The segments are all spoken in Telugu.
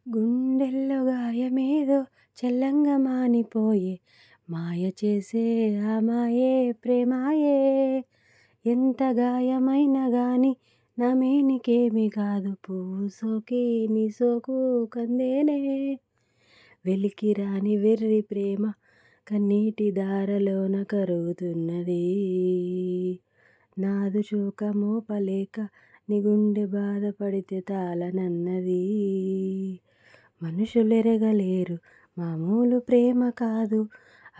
గుండెల్లో గాయమేదో చల్లంగా మానిపోయే మాయ చేసే ఆ మాయే ప్రేమాయే. ఎంత గాయమైనా గాని నా మేనికేమి కాదు, పువ్వు సోకి నీ సోకు కందేనే. వెలికి రాని వెర్రి ప్రేమ కన్నీటి దారలోన కరుగుతున్నది. నాదు శోక మోపలేక నీ గుండె బాధపడితే తాళనన్నది. మనుషులెరగలేరు మామూలు ప్రేమ కాదు,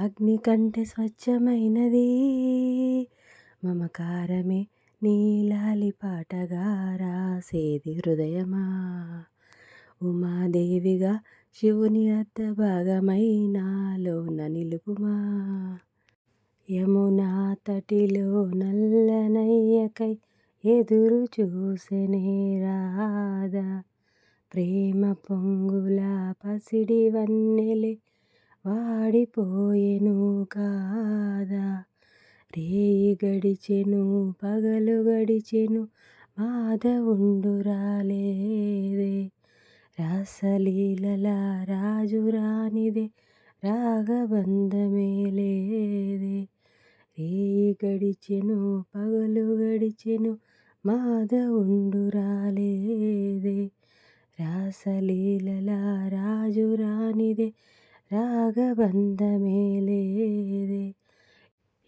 అగ్ని కంటే స్వచ్ఛమైనది. మమకారమే నీలాలి పాటగా రాసేది హృదయమా. ఉమాదేవిగా శివుని అర్ధ భాగమై నాలోన నిలుపుమా. యమునా తటిలో నల్లనయ్యకై ఎదురు చూసెనే రాధా. ప్రేమ పొంగుల పసిడి వన్నెలే వాడిపోయెను కాదా. రేయి గడిచెను పగలు గడిచెను మాధవుండు రాలేదే. రాసలీలల రాజు రానిదే రాగబంధమే లేదే. రేయి గడిచెను పగలు గడిచెను మాధవుండు రాలేదే. రాసలీలల రాజు రానిదే రాగబంధమే లేదే.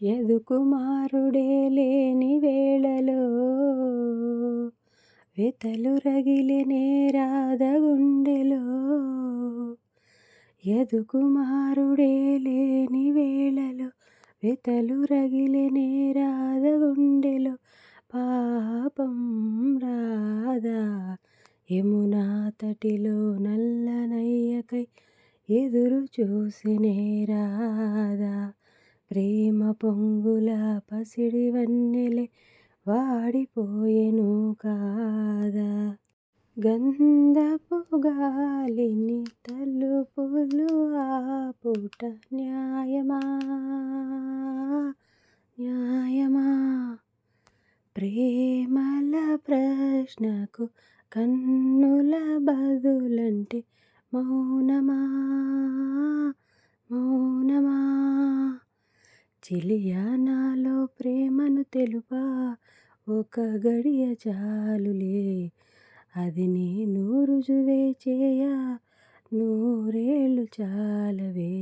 యదుకుమారుడే లేని వేళలో వెతలు రగిలెనే రాధ గుండెలో. యదుకుమారుడే లేని వేళలో వెతలు రగిలెనే రాధ గుండెలో. పాపం రాధా. యమునా తటిలో నల్లనయ్యకై ఎదురు చూసెనే రాధా. ప్రేమ పొంగుల పసిడి వన్నెలే వాడిపోయెను కాదా. గంధపు గాలిని తలుపులు ఆపుట న్యాయమా, న్యాయమా. ప్రేమల ప్రశ్నకు కన్నుల బదులంటే మౌనమా, మౌనమా. చెలియా నాలో ప్రేమను తెలుపా, ఒక గడియ చాలులే. అది నేను రుజువే చేయ నూరేళ్ళు చాలవే.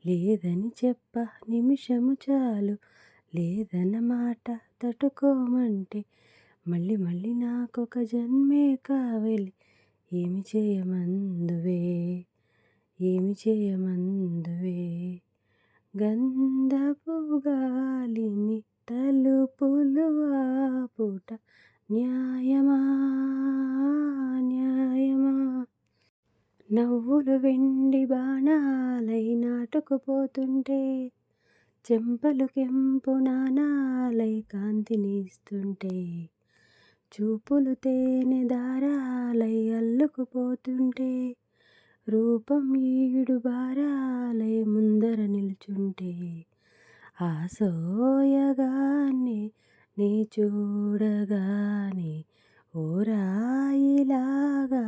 లేదని చెప్ప నిమిషము చాలు, లేదన్న మాట తట్టుకోమంటే మళ్ళీ మళ్ళీ నాకొక జన్మే కావాలి. ఏమి చేయమందువే, ఏమి చేయమందువే. గంధపు గాలిని తలుపులు ఆపుట న్యాయమా, న్యాయమా. నవ్వులు వెండి బాణాలై నాటుకుపోతుంటే, చెంపలు కెంపు నాణాలై కాంతినిస్తుంటే, చూపులు తేనె దారాలై అల్లుకుపోతుంటే, రూపం ఈడు బారాలై ముందర నిల్చుంటే, ఆ సోయగాన్ని నీ చూడగానే ఓ రాయిలాగా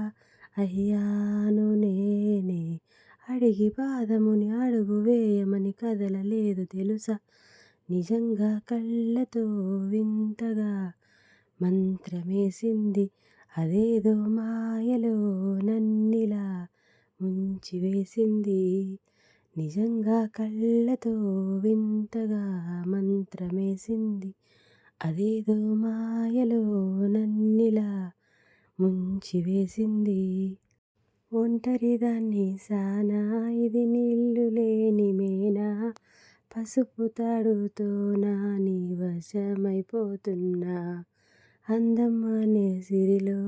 అయ్యాను నేనే. అడిగి పాదముని అడుగు వేయమని కదలలేదు తెలుసా. నిజంగా కళ్ళతో వింతగా మంత్రమేసింది, అదేదో మాయలో నన్నిలా ముంచివేసింది. నిజంగా కళ్ళతో వింతగా మంత్రమేసింది, అదేదో మాయలో నన్నిలా ముంచివేసింది. ఒంటరిదాన్ని సానా, ఇది నీళ్ళు లేని మేనా. పసుపు తాడుతోనా నీ వశమైపోతున్నా. అందం అనే సిరిలో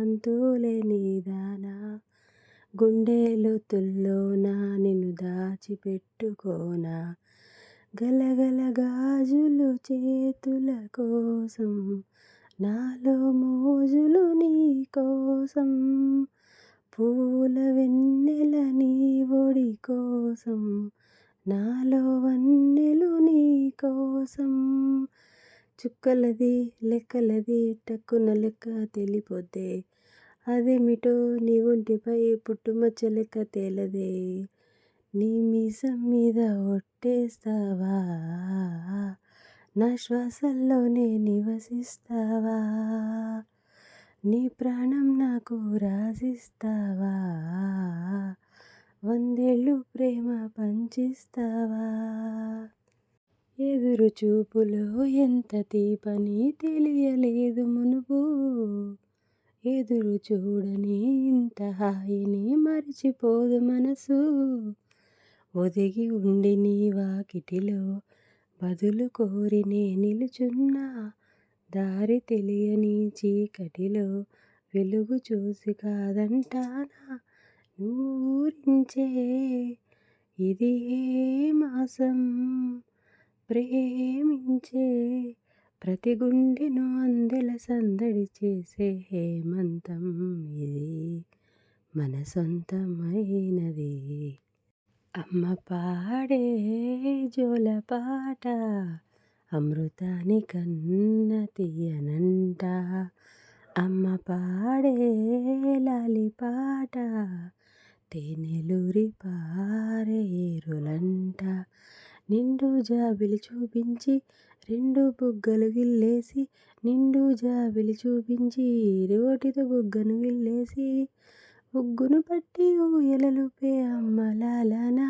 అంతులేని దానా. గుండె లోతుల్లోన నిన్ను దాచిపెట్టుకోనా. గలగల గాజులు చేతుల కోసం, నాలో మోజులు నీ కోసం. పూల వెన్నెల నీ ఒడి కోసం, నాలో వన్నెలు నీ కోసం. చుక్కలది లెక్కలది టక్కున లెక్క తెలిపోద్దే, అదేమిటో నీ ఒంటిపై పుట్టుమచ్చ లెక్క తేలదే, నీ మీసం మీద ఒట్టేస్తావా, నా శ్వాసల్లోనే నివసిస్తావా, నీ ప్రాణం నాకు రాసిస్తావా, వందేళ్ళు ప్రేమ పంచిస్తావా. ఎదురు చూపులో ఎంత తీపని తెలియలేదు మునుపు, ఎదురు చూడని ఇంత హాయిని మరిచిపోదు మనసు, ఒదిగి ఉండి నీ వాకిటిలో బదులు కోరి నే నిలుచున్నా, దారి తెలియని చీకటిలో వెలుగు చూసి కాదంటానా, ఊరించే ఇది ఏ మాసం, ప్రేమించే ప్రతి గుండెను అందెల సందడి చేసే హేమంతం ఇది మన సొంతమైనది. అమ్మ పాడే జోలపాట అమృతానికన్న తీయనంట, అమ్మ పాడే లాలిపాట తేనెలూరి పారే ఏరులంట, నిండు జాబిలి చూపించి రెండు బుగ్గలు గిల్లేసి, నిండు జాబిలి చూపించి రోటితో బుగ్గను గిల్లేసి, ఉగ్గును పట్టి ఊయలలుపే అమ్మ లాలనా,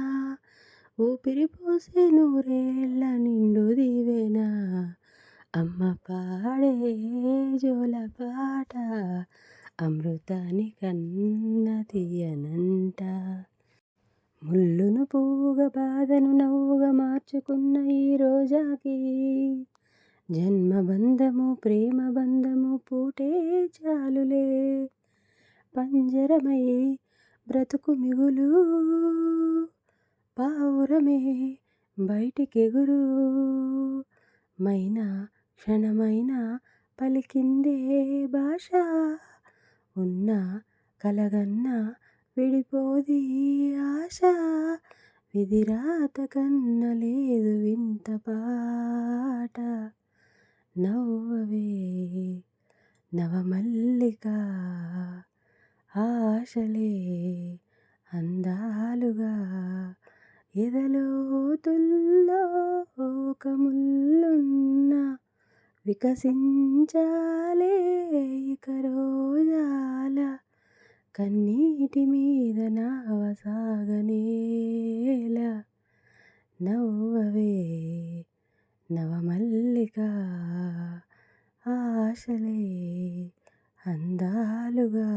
ఊపిరి పోసే నూరేళ్ళ నిండు దీవెనా, అమ్మ పాడే జోలపాట అమృతానికన్న తీయనంట. ముల్లును పువ్వుగా బాధను నవ్వుగా మార్చుకున్న ఈ రోజాకి, జన్మబంధము ప్రేమ బంధము పూటే చాలులే, పంజరమై బ్రతుకు మిగులు పావురమే బయటికెగురు, మైనా క్షణమైనా పలికిందే భాష, ఉన్న కలగన్న విడిపోది ఆశ, విధిరాత కన్న లేదు వింత పాట, నవ్వవే నవమల్లిక ఆశలే అందాలుగా, ఎదలోతుల్లో ఒక ముల్లున్న వికసించాలే ఇక రోజాల, కన్నీటి మీద నావ సాగనేల, నవ్వవే నవమల్లిక ఆశలే అందాలుగా.